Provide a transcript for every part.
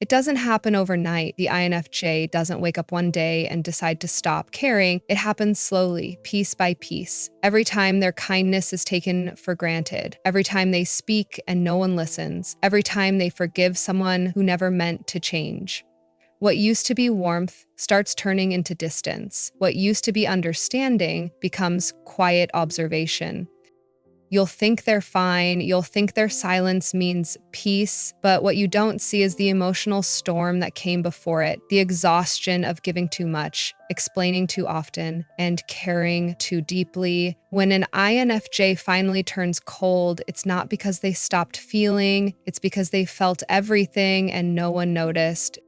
It doesn't happen overnight. The INFJ doesn't wake up one day and decide to stop caring. It happens slowly, piece by piece. Every time their kindness is taken for granted, every time they speak and no one listens, every time they forgive someone who never meant to change. What used to be warmth starts turning into distance. What used to be understanding becomes quiet observation. You'll think they're fine, you'll think their silence means peace, but what you don't see is the emotional storm that came before it, the exhaustion of giving too much, explaining too often, and caring too deeply. When an INFJ finally turns cold, it's not because they stopped feeling, it's because they felt everything and no one noticed.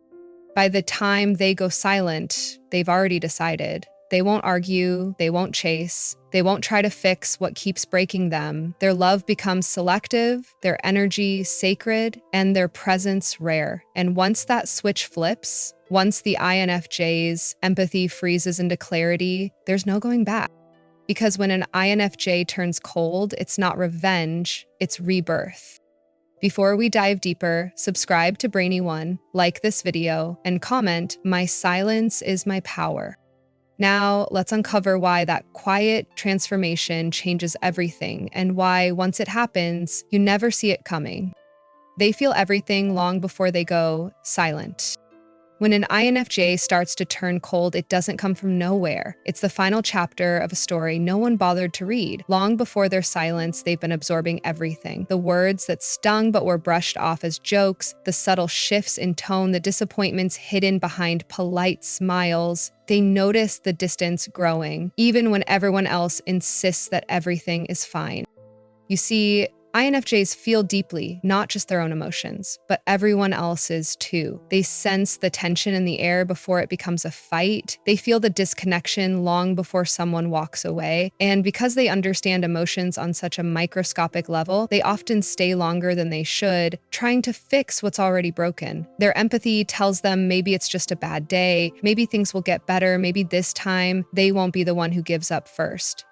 By the time they go silent, they've already decided. They won't argue, they won't chase, they won't try to fix what keeps breaking them. Their love becomes selective, their energy sacred, and their presence rare. And once that switch flips, once the INFJ's empathy freezes into clarity, there's no going back. Because when an INFJ turns cold, it's not revenge, it's rebirth. Before we dive deeper, subscribe to Brainy One, like this video, and comment, "My silence is my power." Now, let's uncover why that quiet transformation changes everything and why, once it happens, you never see it coming. They feel everything long before they go silent. When an INFJ starts to turn cold, it doesn't come from nowhere. It's the final chapter of a story no one bothered to read. Long before their silence, they've been absorbing everything. The words that stung but were brushed off as jokes, the subtle shifts in tone, the disappointments hidden behind polite smiles. They notice the distance growing, even when everyone else insists that everything is fine. You see, INFJs feel deeply, not just their own emotions, but everyone else's too. They sense the tension in the air before it becomes a fight. They feel the disconnection long before someone walks away. And because they understand emotions on such a microscopic level, they often stay longer than they should, trying to fix what's already broken. Their empathy tells them maybe it's just a bad day, maybe things will get better, maybe this time they won't be the one who gives up first.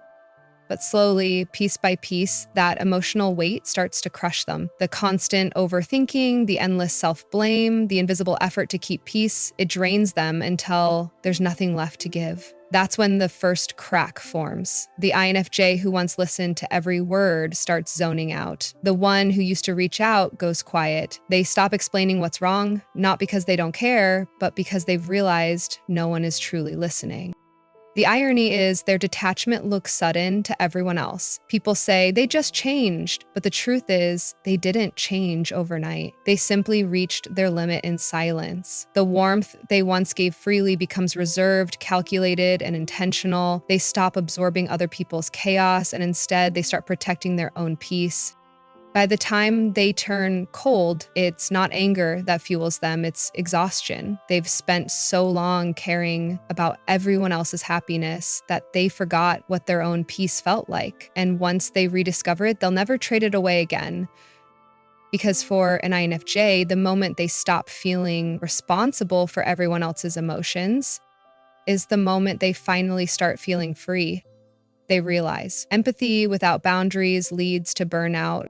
But slowly, piece by piece, that emotional weight starts to crush them. The constant overthinking, the endless self-blame, the invisible effort to keep peace, it drains them until there's nothing left to give. That's when the first crack forms. The INFJ who once listened to every word starts zoning out. The one who used to reach out goes quiet. They stop explaining what's wrong, not because they don't care, but because they've realized no one is truly listening. The irony is their detachment looks sudden to everyone else. People say they just changed, but the truth is they didn't change overnight. They simply reached their limit in silence. The warmth they once gave freely becomes reserved, calculated, and intentional. They stop absorbing other people's chaos, and instead they start protecting their own peace. By the time they turn cold, it's not anger that fuels them, it's exhaustion. They've spent so long caring about everyone else's happiness that they forgot what their own peace felt like. And once they rediscover it, they'll never trade it away again. Because for an INFJ, the moment they stop feeling responsible for everyone else's emotions is the moment they finally start feeling free. They realize empathy without boundaries leads to burnout.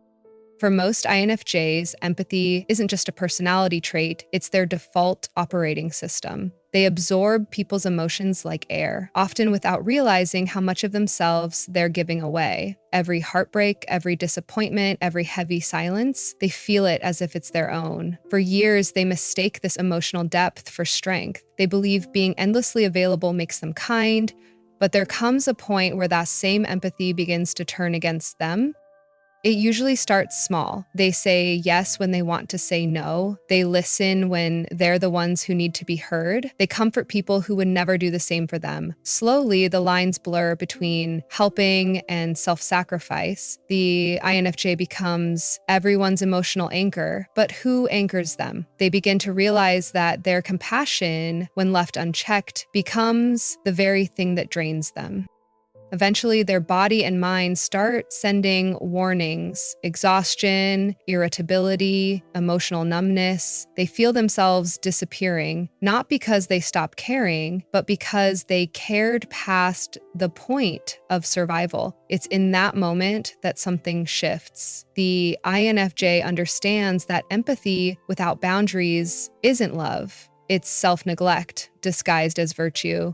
For most INFJs, empathy isn't just a personality trait, it's their default operating system. They absorb people's emotions like air, often without realizing how much of themselves they're giving away. Every heartbreak, every disappointment, every heavy silence, they feel it as if it's their own. For years, they mistake this emotional depth for strength. They believe being endlessly available makes them kind, but there comes a point where that same empathy begins to turn against them. It usually starts small. They say yes when they want to say no. They listen when they're the ones who need to be heard. They comfort people who would never do the same for them. Slowly, the lines blur between helping and self-sacrifice. The INFJ becomes everyone's emotional anchor, but who anchors them? They begin to realize that their compassion, when left unchecked, becomes the very thing that drains them. Eventually, their body and mind start sending warnings: exhaustion, irritability, emotional numbness. They feel themselves disappearing, not because they stopped caring, but because they cared past the point of survival. It's in that moment that something shifts. The INFJ understands that empathy without boundaries isn't love. It's self-neglect disguised as virtue.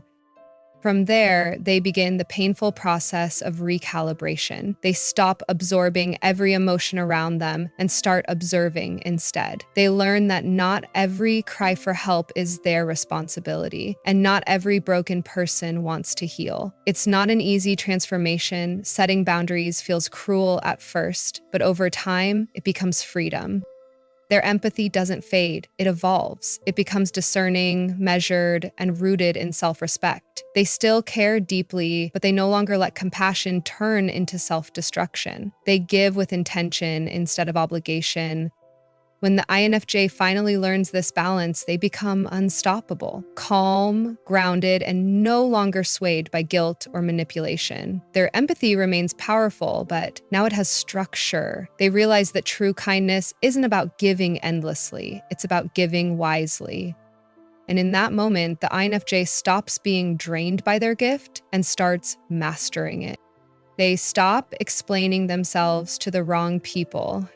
From there, they begin the painful process of recalibration. They stop absorbing every emotion around them and start observing instead. They learn that not every cry for help is their responsibility, and not every broken person wants to heal. It's not an easy transformation. Setting boundaries feels cruel at first, but over time, it becomes freedom. Their empathy doesn't fade, it evolves. It becomes discerning, measured, and rooted in self-respect. They still care deeply, but they no longer let compassion turn into self-destruction. They give with intention instead of obligation. When the INFJ finally learns this balance, they become unstoppable, calm, grounded, and no longer swayed by guilt or manipulation. Their empathy remains powerful, but now it has structure. They realize that true kindness isn't about giving endlessly, it's about giving wisely. And in that moment, the INFJ stops being drained by their gift and starts mastering it. They stop explaining themselves to the wrong people.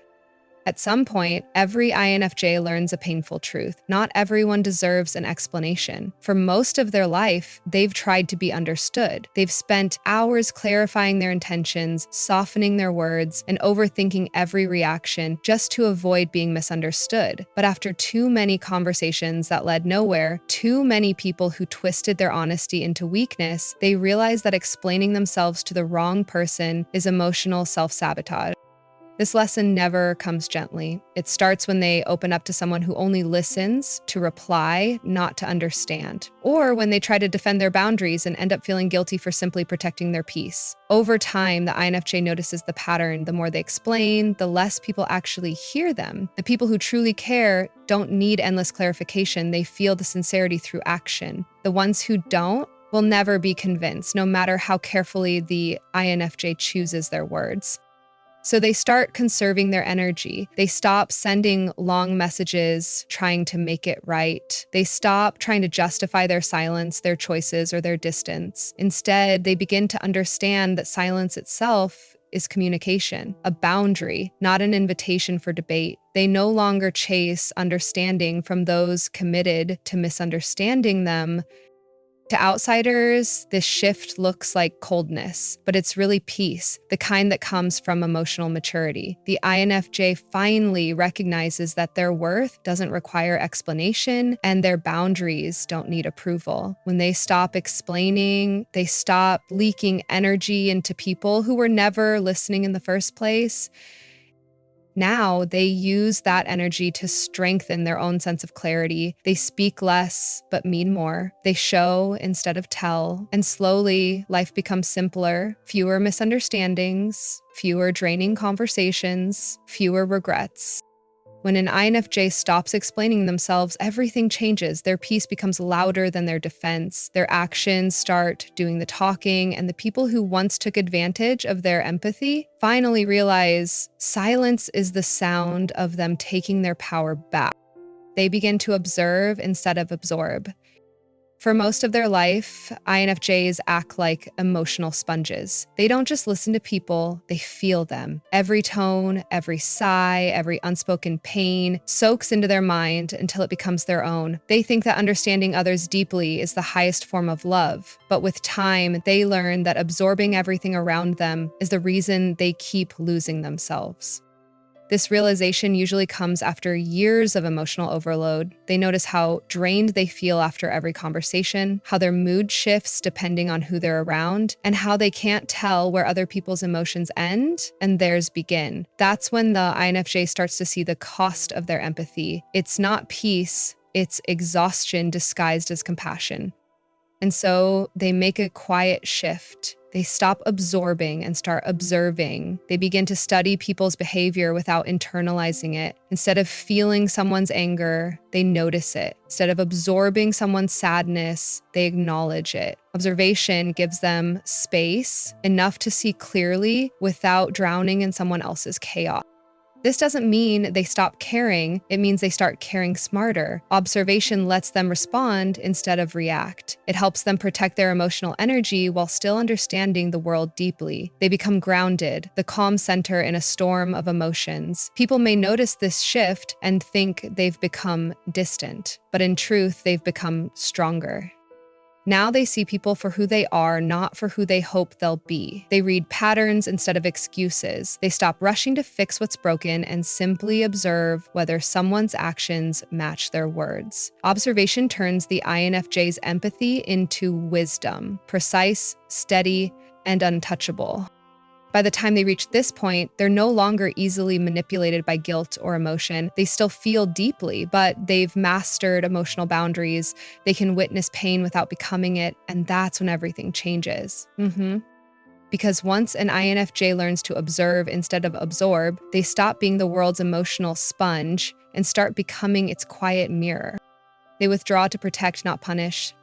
At some point, every INFJ learns a painful truth. Not everyone deserves an explanation. For most of their life, they've tried to be understood. They've spent hours clarifying their intentions, softening their words, and overthinking every reaction just to avoid being misunderstood. But after too many conversations that led nowhere, too many people who twisted their honesty into weakness, they realized that explaining themselves to the wrong person is emotional self-sabotage. This lesson never comes gently. It starts when they open up to someone who only listens to reply, not to understand. Or when they try to defend their boundaries and end up feeling guilty for simply protecting their peace. Over time, the INFJ notices the pattern. The more they explain, the less people actually hear them. The people who truly care don't need endless clarification. They feel the sincerity through action. The ones who don't will never be convinced, no matter how carefully the INFJ chooses their words. So they start conserving their energy. They stop sending long messages trying to make it right. They stop trying to justify their silence, their choices, or their distance. Instead, they begin to understand that silence itself is communication, a boundary, not an invitation for debate. They no longer chase understanding from those committed to misunderstanding them. To outsiders, this shift looks like coldness, but it's really peace, the kind that comes from emotional maturity. The INFJ finally recognizes that their worth doesn't require explanation and their boundaries don't need approval. When they stop explaining, they stop leaking energy into people who were never listening in the first place. Now they use that energy to strengthen their own sense of clarity. They speak less, but mean more. They show instead of tell. And slowly, life becomes simpler, fewer misunderstandings, fewer draining conversations, fewer regrets. When an INFJ stops explaining themselves, everything changes. Their peace becomes louder than their defense. Their actions start doing the talking, and the people who once took advantage of their empathy finally realize silence is the sound of them taking their power back. They begin to observe instead of absorb. For most of their life, INFJs act like emotional sponges. They don't just listen to people, they feel them. Every tone, every sigh, every unspoken pain soaks into their mind until it becomes their own. They think that understanding others deeply is the highest form of love. But with time, they learn that absorbing everything around them is the reason they keep losing themselves. This realization usually comes after years of emotional overload. They notice how drained they feel after every conversation, how their mood shifts depending on who they're around, and how they can't tell where other people's emotions end and theirs begin. That's when the INFJ starts to see the cost of their empathy. It's not peace, it's exhaustion disguised as compassion. And so they make a quiet shift. They stop absorbing and start observing. They begin to study people's behavior without internalizing it. Instead of feeling someone's anger, they notice it. Instead of absorbing someone's sadness, they acknowledge it. Observation gives them space, enough to see clearly without drowning in someone else's chaos. This doesn't mean they stop caring, it means they start caring smarter. Observation lets them respond instead of react. It helps them protect their emotional energy while still understanding the world deeply. They become grounded, the calm center in a storm of emotions. People may notice this shift and think they've become distant, but in truth, they've become stronger. Now they see people for who they are, not for who they hope they'll be. They read patterns instead of excuses. They stop rushing to fix what's broken and simply observe whether someone's actions match their words. Observation turns the INFJ's empathy into wisdom, precise, steady, and untouchable. By the time they reach this point, they're no longer easily manipulated by guilt or emotion. They still feel deeply, but they've mastered emotional boundaries. They can witness pain without becoming it, and that's when everything changes. Because once an INFJ learns to observe instead of absorb, they stop being the world's emotional sponge and start becoming its quiet mirror. They withdraw to protect, not punish.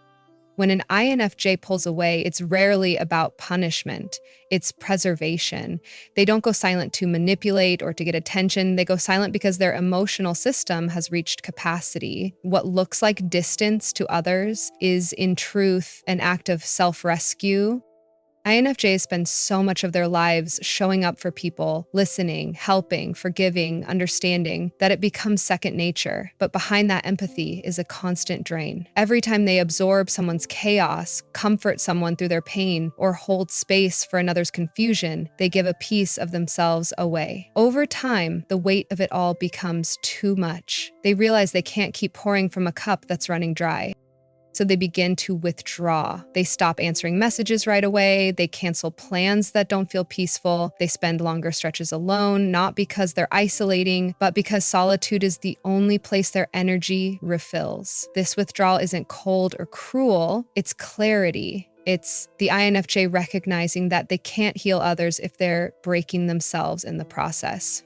When an INFJ pulls away, it's rarely about punishment, it's preservation. They don't go silent to manipulate or to get attention. They go silent because their emotional system has reached capacity. What looks like distance to others is, in truth, an act of self-rescue. INFJs spend so much of their lives showing up for people, listening, helping, forgiving, understanding, that it becomes second nature. But behind that empathy is a constant drain. Every time they absorb someone's chaos, comfort someone through their pain, or hold space for another's confusion, they give a piece of themselves away. Over time, the weight of it all becomes too much. They realize they can't keep pouring from a cup that's running dry. So they begin to withdraw. They stop answering messages right away. They cancel plans that don't feel peaceful. They spend longer stretches alone, not because they're isolating, but because solitude is the only place their energy refills. This withdrawal isn't cold or cruel, it's clarity. It's the INFJ recognizing that they can't heal others if they're breaking themselves in the process.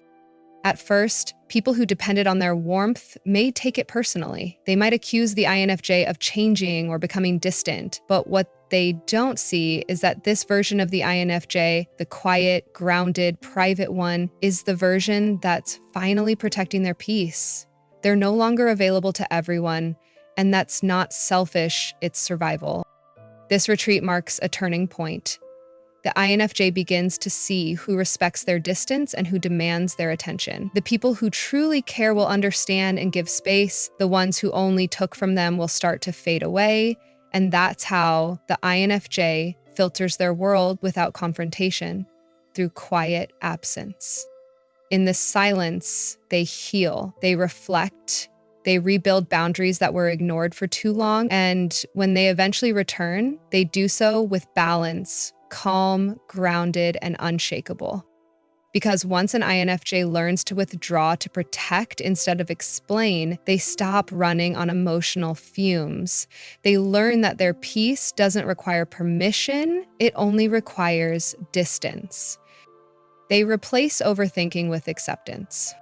At first, people who depended on their warmth may take it personally. They might accuse the INFJ of changing or becoming distant, but what they don't see is that this version of the INFJ, the quiet, grounded, private one, is the version that's finally protecting their peace. They're no longer available to everyone, and that's not selfish, it's survival. This retreat marks a turning point. The INFJ begins to see who respects their distance and who demands their attention. The people who truly care will understand and give space. The ones who only took from them will start to fade away. And that's how the INFJ filters their world without confrontation, through quiet absence. In this silence, they heal, they reflect, they rebuild boundaries that were ignored for too long. And when they eventually return, they do so with balance, calm, grounded, and unshakable. Because once an INFJ learns to withdraw to protect instead of explain, they stop running on emotional fumes. They learn that their peace doesn't require permission, it only requires distance. They replace overthinking with acceptance.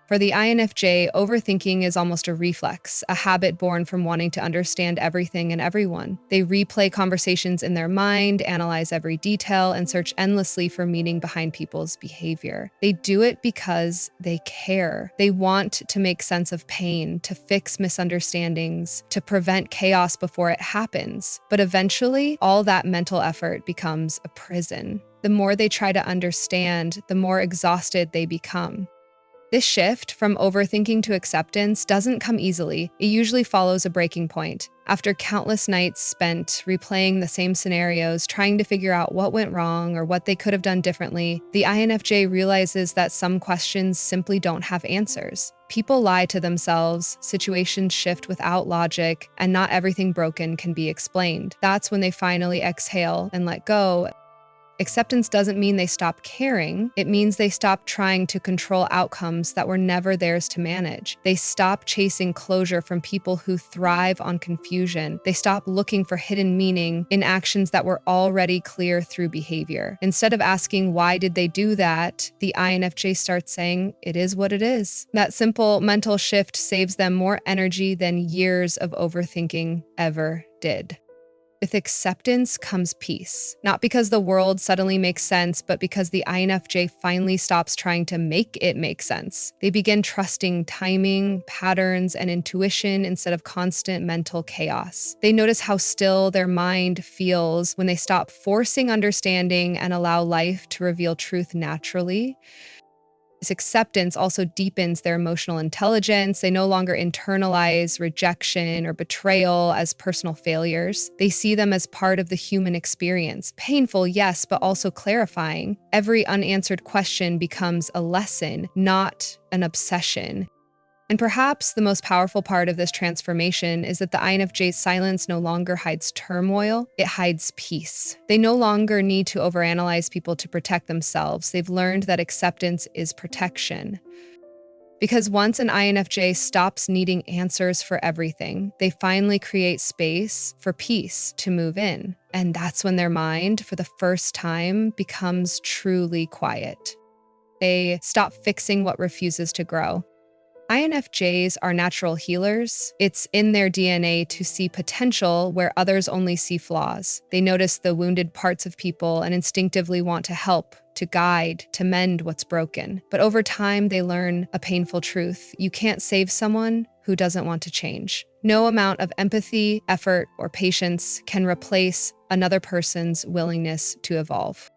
For the INFJ, overthinking is almost a reflex, a habit born from wanting to understand everything and everyone. They replay conversations in their mind, analyze every detail, and search endlessly for meaning behind people's behavior. They do it because they care. They want to make sense of pain, to fix misunderstandings, to prevent chaos before it happens. But eventually, all that mental effort becomes a prison. The more they try to understand, the more exhausted they become. This shift from overthinking to acceptance doesn't come easily. It usually follows a breaking point. After countless nights spent replaying the same scenarios, trying to figure out what went wrong or what they could have done differently, the INFJ realizes that some questions simply don't have answers. People lie to themselves, situations shift without logic, and not everything broken can be explained. That's when they finally exhale and let go. Acceptance doesn't mean they stop caring. It means they stop trying to control outcomes that were never theirs to manage. They stop chasing closure from people who thrive on confusion. They stop looking for hidden meaning in actions that were already clear through behavior. Instead of asking, why did they do that? The INFJ starts saying, it is what it is. That simple mental shift saves them more energy than years of overthinking ever did. With acceptance comes peace, not because the world suddenly makes sense, but because the INFJ finally stops trying to make it make sense. They begin trusting timing, patterns, and intuition instead of constant mental chaos. They notice how still their mind feels when they stop forcing understanding and allow life to reveal truth naturally. This acceptance also deepens their emotional intelligence. They no longer internalize rejection or betrayal as personal failures. They see them as part of the human experience. Painful, yes, but also clarifying. Every unanswered question becomes a lesson, not an obsession. And perhaps the most powerful part of this transformation is that the INFJ's silence no longer hides turmoil, it hides peace. They no longer need to overanalyze people to protect themselves. They've learned that acceptance is protection. Because once an INFJ stops needing answers for everything, they finally create space for peace to move in. And that's when their mind, for the first time, becomes truly quiet. They stop fixing what refuses to grow. INFJs are natural healers. It's in their DNA to see potential where others only see flaws. They notice the wounded parts of people and instinctively want to help, to guide, to mend what's broken. But over time, they learn a painful truth. You can't save someone who doesn't want to change. No amount of empathy, effort, or patience can replace another person's willingness to evolve.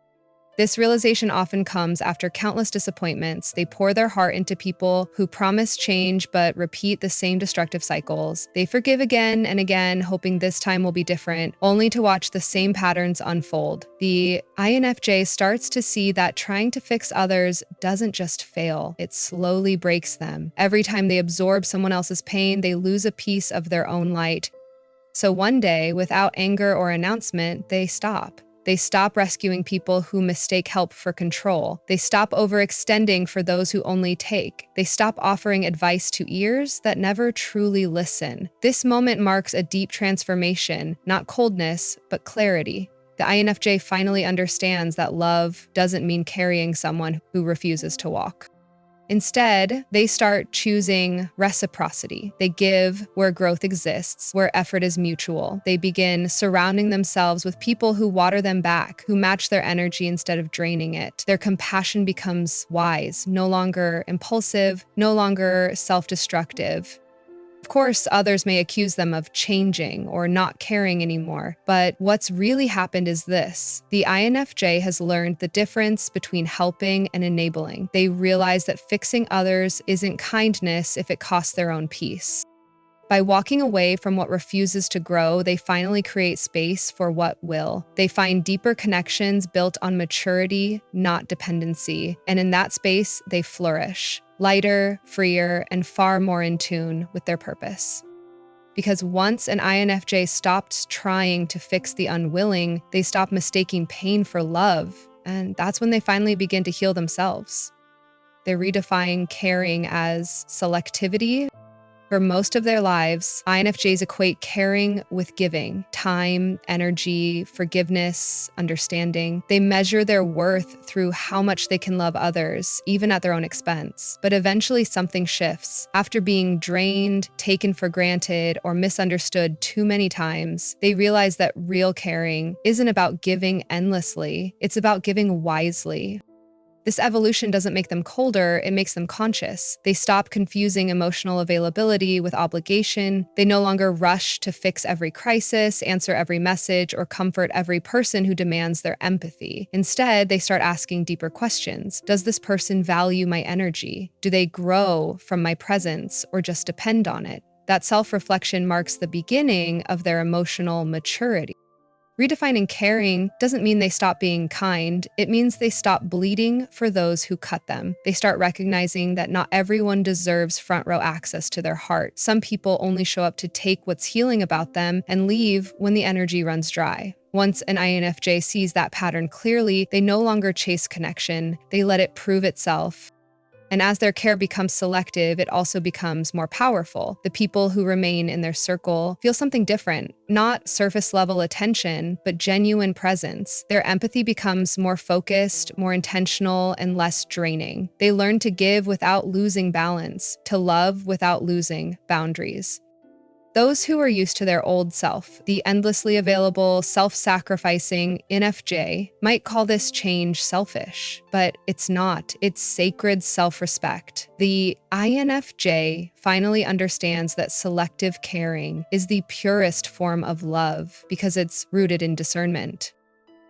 This realization often comes after countless disappointments. They pour their heart into people who promise change but repeat the same destructive cycles. They forgive again and again, hoping this time will be different, only to watch the same patterns unfold. The INFJ starts to see that trying to fix others doesn't just fail, it slowly breaks them. Every time they absorb someone else's pain, they lose a piece of their own light. So one day, without anger or announcement, they stop. They stop rescuing people who mistake help for control. They stop overextending for those who only take. They stop offering advice to ears that never truly listen. This moment marks a deep transformation, not coldness, but clarity. The INFJ finally understands that love doesn't mean carrying someone who refuses to walk. Instead, they start choosing reciprocity. They give where growth exists, where effort is mutual. They begin surrounding themselves with people who water them back, who match their energy instead of draining it. Their compassion becomes wise, no longer impulsive, no longer self-destructive. Of course, others may accuse them of changing or not caring anymore, but what's really happened is this. The INFJ has learned the difference between helping and enabling. They realize that fixing others isn't kindness if it costs their own peace. By walking away from what refuses to grow, they finally create space for what will. They find deeper connections built on maturity, not dependency, and in that space, they flourish. Lighter, freer, and far more in tune with their purpose. Because once an INFJ stopped trying to fix the unwilling, they stopped mistaking pain for love, and that's when they finally begin to heal themselves. They redefine caring as selectivity. For most of their lives, INFJs equate caring with giving, time, energy, forgiveness, understanding. They measure their worth through how much they can love others, even at their own expense. But eventually something shifts. After being drained, taken for granted, or misunderstood too many times, they realize that real caring isn't about giving endlessly, it's about giving wisely. This evolution doesn't make them colder, it makes them conscious. They stop confusing emotional availability with obligation. They no longer rush to fix every crisis, answer every message, or comfort every person who demands their empathy. Instead, they start asking deeper questions. Does this person value my energy? Do they grow from my presence or just depend on it? That self-reflection marks the beginning of their emotional maturity. Redefining caring doesn't mean they stop being kind. It means they stop bleeding for those who cut them. They start recognizing that not everyone deserves front row access to their heart. Some people only show up to take what's healing about them and leave when the energy runs dry. Once an INFJ sees that pattern clearly, they no longer chase connection, they let it prove itself. And as their care becomes selective, it also becomes more powerful. The people who remain in their circle feel something different, not surface level attention, but genuine presence. Their empathy becomes more focused, more intentional, and less draining. They learn to give without losing balance, to love without losing boundaries. Those who are used to their old self, the endlessly available, self-sacrificing INFJ, might call this change selfish, but it's not. It's sacred self-respect. The INFJ finally understands that selective caring is the purest form of love because it's rooted in discernment.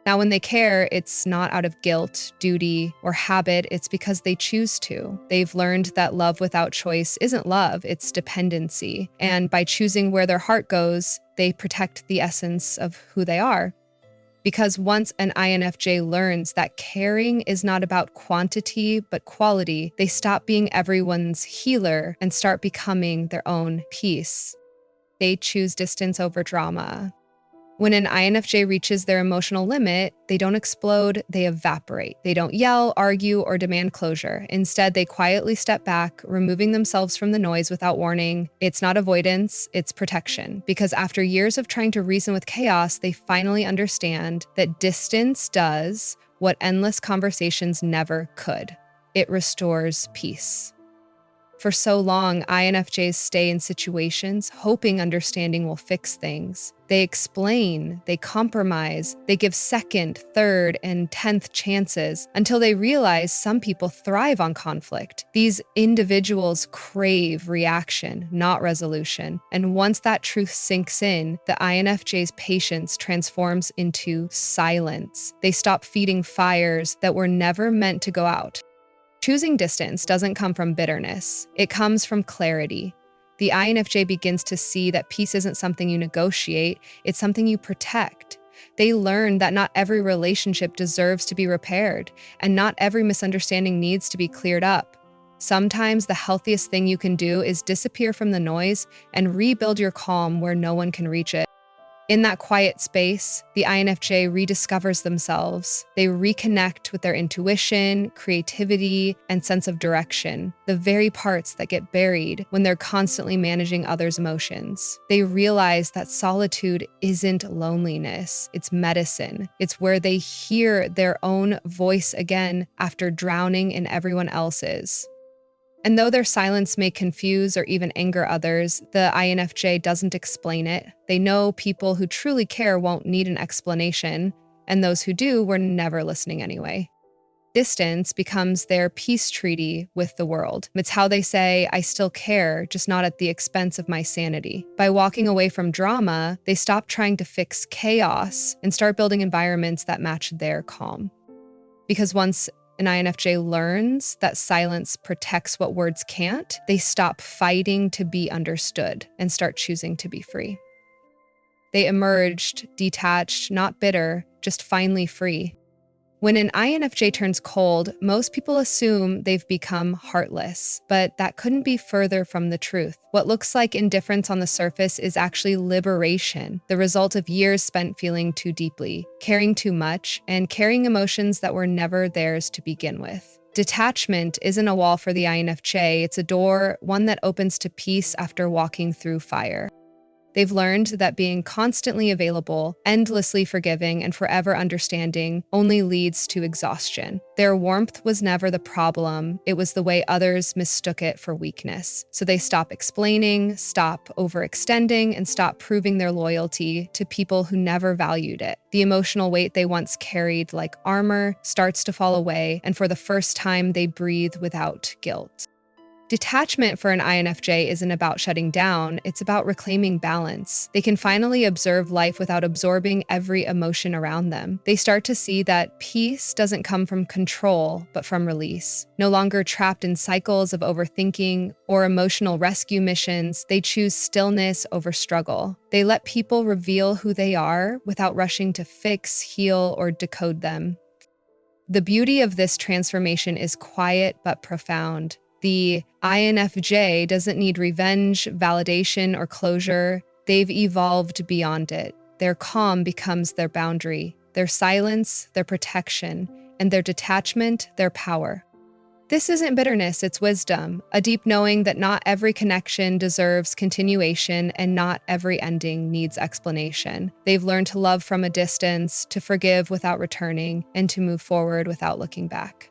Now, when they care, it's not out of guilt, duty, or habit, it's because they choose to. They've learned that love without choice isn't love, it's dependency. And by choosing where their heart goes, they protect the essence of who they are. Because once an INFJ learns that caring is not about quantity, but quality, they stop being everyone's healer and start becoming their own peace. They choose distance over drama. When an INFJ reaches their emotional limit, they don't explode, they evaporate. They don't yell, argue, or demand closure. Instead, they quietly step back, removing themselves from the noise without warning. It's not avoidance, it's protection. Because after years of trying to reason with chaos, they finally understand that distance does what endless conversations never could. It restores peace. For so long, INFJs stay in situations hoping understanding will fix things. They explain, they compromise, they give second, third, and 10th chances until they realize some people thrive on conflict. These individuals crave reaction, not resolution. And once that truth sinks in, the INFJ's patience transforms into silence. They stop feeding fires that were never meant to go out. Choosing distance doesn't come from bitterness. It comes from clarity. The INFJ begins to see that peace isn't something you negotiate, it's something you protect. They learn that not every relationship deserves to be repaired, and not every misunderstanding needs to be cleared up. Sometimes the healthiest thing you can do is disappear from the noise and rebuild your calm where no one can reach it. In that quiet space, the INFJ rediscovers themselves. They reconnect with their intuition, creativity, and sense of direction, the very parts that get buried when they're constantly managing others' emotions. They realize that solitude isn't loneliness, it's medicine. It's where they hear their own voice again after drowning in everyone else's. And though their silence may confuse or even anger others, the INFJ doesn't explain it. They know people who truly care won't need an explanation, and those who do were never listening anyway. Distance becomes their peace treaty with the world. It's how they say, I still care, just not at the expense of my sanity. By walking away from drama, they stop trying to fix chaos and start building environments that match their calm. Because once an INFJ learns that silence protects what words can't, they stop fighting to be understood and start choosing to be free. They emerged detached, not bitter, just finally free. When an INFJ turns cold, most people assume they've become heartless, but that couldn't be further from the truth. What looks like indifference on the surface is actually liberation, the result of years spent feeling too deeply, caring too much, and carrying emotions that were never theirs to begin with. Detachment isn't a wall for the INFJ, it's a door, one that opens to peace after walking through fire. They've learned that being constantly available, endlessly forgiving, and forever understanding only leads to exhaustion. Their warmth was never the problem, it was the way others mistook it for weakness. So they stop explaining, stop overextending, and stop proving their loyalty to people who never valued it. The emotional weight they once carried like armor starts to fall away, and for the first time they breathe without guilt. Detachment for an INFJ isn't about shutting down, it's about reclaiming balance. They can finally observe life without absorbing every emotion around them. They start to see that peace doesn't come from control, but from release. No longer trapped in cycles of overthinking or emotional rescue missions, they choose stillness over struggle. They let people reveal who they are without rushing to fix, heal, or decode them. The beauty of this transformation is quiet but profound. The INFJ doesn't need revenge, validation, or closure. They've evolved beyond it. Their calm becomes their boundary, their silence, their protection, and their detachment, their power. This isn't bitterness, it's wisdom, a deep knowing that not every connection deserves continuation and not every ending needs explanation. They've learned to love from a distance, to forgive without returning, and to move forward without looking back.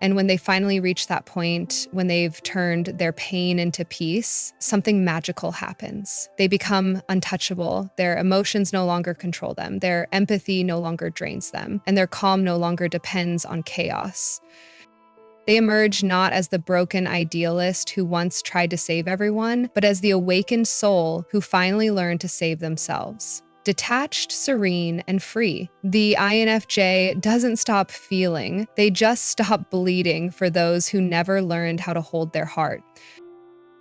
And when they finally reach that point, when they've turned their pain into peace, something magical happens. They become untouchable. Their emotions no longer control them. Their empathy no longer drains them. And their calm no longer depends on chaos. They emerge not as the broken idealist who once tried to save everyone, but as the awakened soul who finally learned to save themselves. Detached, serene, and free. The INFJ doesn't stop feeling, they just stop bleeding for those who never learned how to hold their heart.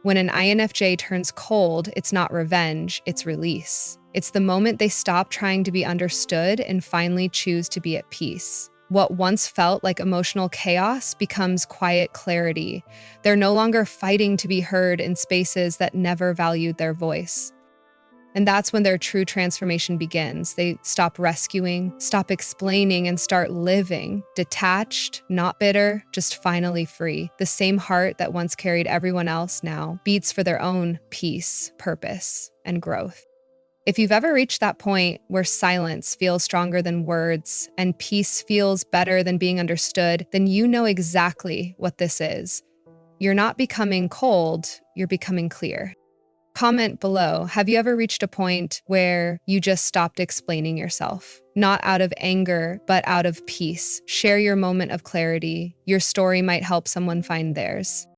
When an INFJ turns cold, it's not revenge, it's release. It's the moment they stop trying to be understood and finally choose to be at peace. What once felt like emotional chaos becomes quiet clarity. They're no longer fighting to be heard in spaces that never valued their voice. And that's when their true transformation begins. They stop rescuing, stop explaining, and start living. Detached, not bitter, just finally free. The same heart that once carried everyone else now beats for their own peace, purpose, and growth. If you've ever reached that point where silence feels stronger than words and peace feels better than being understood, then you know exactly what this is. You're not becoming cold, you're becoming clear. Comment below, have you ever reached a point where you just stopped explaining yourself? Not out of anger, but out of peace. Share your moment of clarity. Your story might help someone find theirs.